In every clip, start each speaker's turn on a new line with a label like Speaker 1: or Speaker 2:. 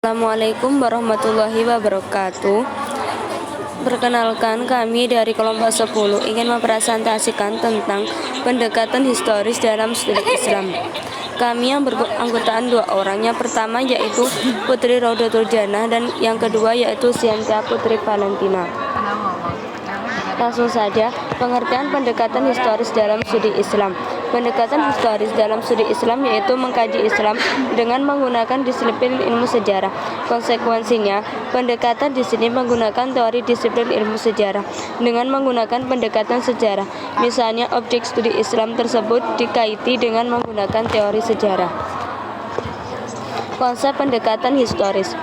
Speaker 1: Assalamualaikum warahmatullahi wabarakatuh. Perkenalkan, kami dari kelompok 10 ingin mempresentasikan tentang pendekatan historis dalam studi Islam. Kami yang beranggotaan 2 orang. Yang pertama yaitu Putri Raudatul Jannah dan yang kedua yaitu Siantia Putri Valentina. Langsung saja, pengertian pendekatan historis dalam studi Islam. Pendekatan historis dalam studi Islam yaitu mengkaji Islam dengan menggunakan disiplin ilmu sejarah. Konsekuensinya, pendekatan di sini menggunakan teori disiplin ilmu sejarah dengan menggunakan pendekatan sejarah. Misalnya, objek studi Islam tersebut dikaiti dengan menggunakan teori sejarah. Konsep pendekatan historis.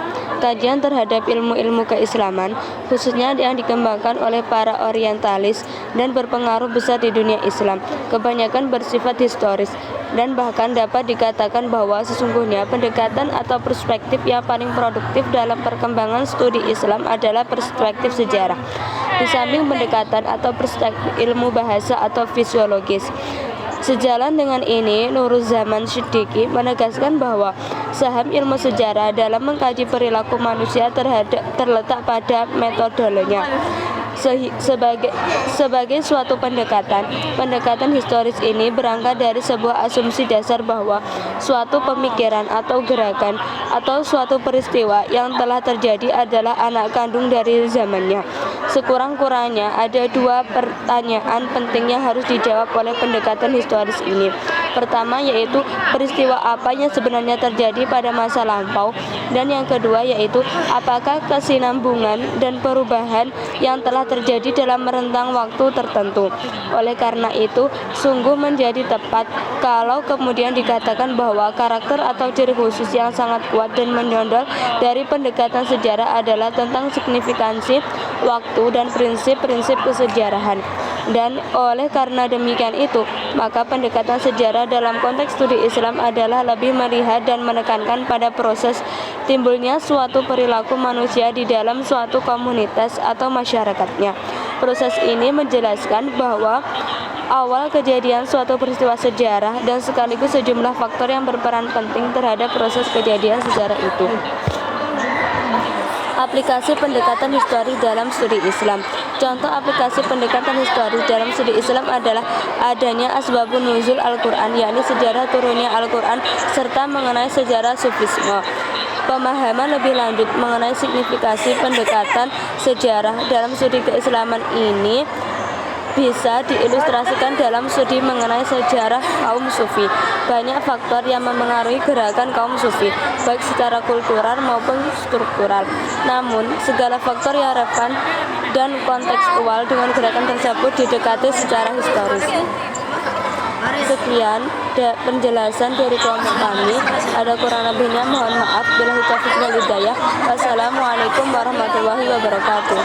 Speaker 1: Kajian terhadap ilmu-ilmu keislaman, khususnya yang dikembangkan oleh para orientalis dan berpengaruh besar di dunia Islam, kebanyakan bersifat historis, dan bahkan dapat dikatakan bahwa sesungguhnya pendekatan atau perspektif yang paling produktif dalam perkembangan studi Islam adalah perspektif sejarah. Di samping pendekatan atau perspektif ilmu bahasa atau fisiologis. Sejalan dengan ini, Nuruzzaman Siddiqi menegaskan bahwa saham ilmu sejarah dalam mengkaji perilaku manusia terletak pada metodologinya. Sebagai suatu pendekatan historis ini berangkat dari sebuah asumsi dasar bahwa suatu pemikiran atau gerakan atau suatu peristiwa yang telah terjadi adalah anak kandung dari zamannya. Sekurang-kurangnya ada 2 pertanyaan penting yang harus dijawab oleh pendekatan historis ini. Pertama yaitu peristiwa apa yang sebenarnya terjadi pada masa lampau, dan yang kedua yaitu apakah kesinambungan dan perubahan yang telah terjadi dalam rentang waktu tertentu. Oleh karena itu, sungguh menjadi tepat kalau kemudian dikatakan bahwa karakter atau ciri khusus yang sangat kuat dan menonjol dari pendekatan sejarah adalah tentang signifikansi waktu dan prinsip-prinsip kesejarahan. Dan oleh karena demikian itu, maka pendekatan sejarah dalam konteks studi Islam adalah lebih melihat dan menekankan pada proses timbulnya suatu perilaku manusia di dalam suatu komunitas atau masyarakatnya. Proses ini menjelaskan bahwa awal kejadian suatu peristiwa sejarah dan sekaligus sejumlah faktor yang berperan penting terhadap proses kejadian sejarah itu. Aplikasi pendekatan historis dalam studi Islam. Contoh aplikasi pendekatan historis dalam studi Islam adalah adanya asbabun nuzul Al-Quran, yakni sejarah turunnya Al-Quran, serta mengenai sejarah sufisme. Pemahaman lebih lanjut mengenai signifikasi pendekatan sejarah dalam studi keislaman ini bisa diilustrasikan dalam studi mengenai sejarah kaum sufi. Banyak faktor yang memengaruhi gerakan kaum sufi, baik secara kultural maupun struktural. Namun, segala faktor yang relevan dan kontekstual dengan gerakan tersebut didekati secara historis. Sekian penjelasan dari kelompok kami. Ada kurang lebihnya mohon maaf. Billahi taufiq wal hidayah. Wassalamualaikum warahmatullahi wabarakatuh.